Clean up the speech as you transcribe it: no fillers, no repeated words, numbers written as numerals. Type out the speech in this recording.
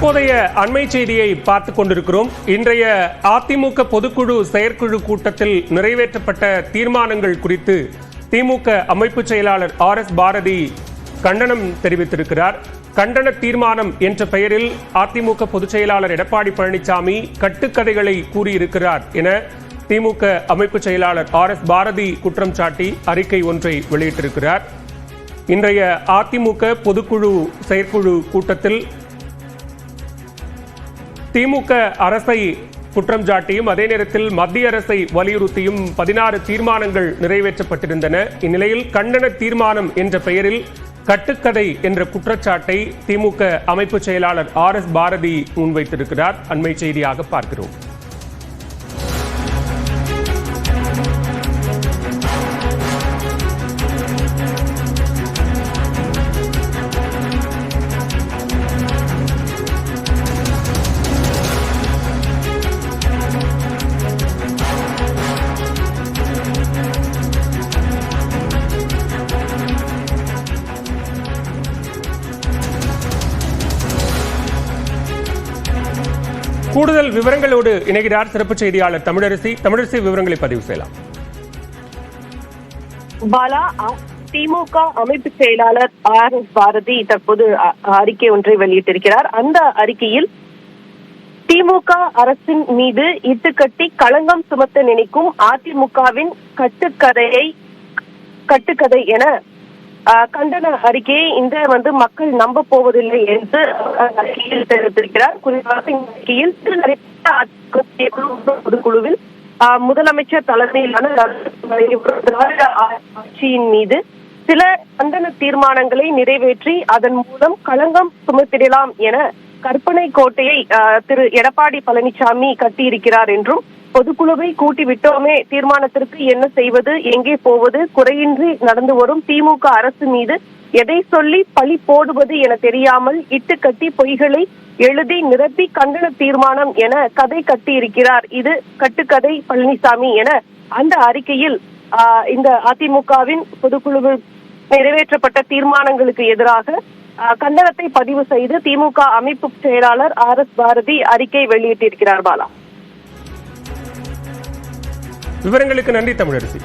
தற்போதைய அண்மை செய்தியை பார்த்துக் கொண்டிருக்கிறோம். இன்றைய அதிமுக பொதுக்குழு செயற்குழு கூட்டத்தில் நிறைவேற்றப்பட்ட தீர்மானங்கள் குறித்து திமுக அமைப்பு செயலாளர் RS பாரதி கண்டனம் தெரிவித்திருக்கிறார். கண்டன தீர்மானம் என்ற பெயரில் அதிமுக பொதுச் செயலாளர் எடப்பாடி பழனிசாமி கட்டுக்கதைகளை கூறியிருக்கிறார் என திமுக அமைப்பு செயலாளர் RS பாரதி குற்றம் சாட்டி அறிக்கை ஒன்றை வெளியிட்டிருக்கிறார். இன்றைய அதிமுக பொதுக்குழு செயற்குழு கூட்டத்தில் திமுக அரசை குற்றம் சாட்டியும் அதே நேரத்தில் மத்திய அரசை வலியுறுத்தியும் 16 தீர்மானங்கள் நிறைவேற்றப்பட்டிருந்தன. இந்நிலையில் கண்டன தீர்மானம் என்ற பெயரில் கட்டுக்கதை என்ற குற்றச்சாட்டை திமுக அமைப்பு செயலாளர் RS பாரதி முன்வைத்திருக்கிறார். அண்மை செய்தியாக பார்க்கிறோம். கூடுதல் விவரங்களோடு இணைகிறார் சிறப்பு செய்தியாளர் தமிழரசி. விவரங்களை பதிவு செய்யலாம். பாலா, திமுக அமைப்பு செயலாளர் RS பாரதி தற்போது அறிக்கை ஒன்றை வெளியிட்டிருக்கிறார். அந்த அறிக்கையில் திமுக அரசின் மீது இட்டுக்கட்டி களங்கம் சுமத்த நினைக்கும் அதிமுகவின் கட்டுக்கதை என கண்டன அறிக்கையை இந்த மக்கள் நம்ப போவதில்லை என்று அறிக்கையில் தெரிவித்திருக்கிறார். குறிப்பாக இந்த அறிக்கையில் பொதுக்குழுவில் முதலமைச்சர் தலைமையிலான ஆட்சியின் மீது சில கண்டன தீர்மானங்களை நிறைவேற்றி அதன் மூலம் களங்கம் சுமத்திடலாம் என கற்பனை கோட்டையை திரு எடப்பாடி பழனிசாமி கட்டியிருக்கிறார் என்றும், பொதுக்குழுவை கூட்டி விட்டோமே, தீர்மானத்திற்கு என்ன செய்வது, எங்கே போவது, குறையின்றி நடந்து வரும் திமுக அரசு மீது எதை சொல்லி பழி போடுவது என தெரியாமல் இட்டுக்கட்டி பொய்களை எழுதி நிரப்பி கண்டன தீர்மானம் என கதை கட்டியிருக்கிறார். இது கட்டுக்கதை பழனிசாமி என அந்த அறிக்கையில் இந்த அதிமுகவின் பொதுக்குழுவில் நிறைவேற்றப்பட்ட தீர்மானங்களுக்கு எதிராக கண்டனத்தை பதிவு செய்து திமுக அமைப்பு செயலாளர் RS பாரதி அறிக்கை வெளியிட்டிருக்கிறார். பாலா, விவரங்களுக்கு நன்றி தமிழரசி.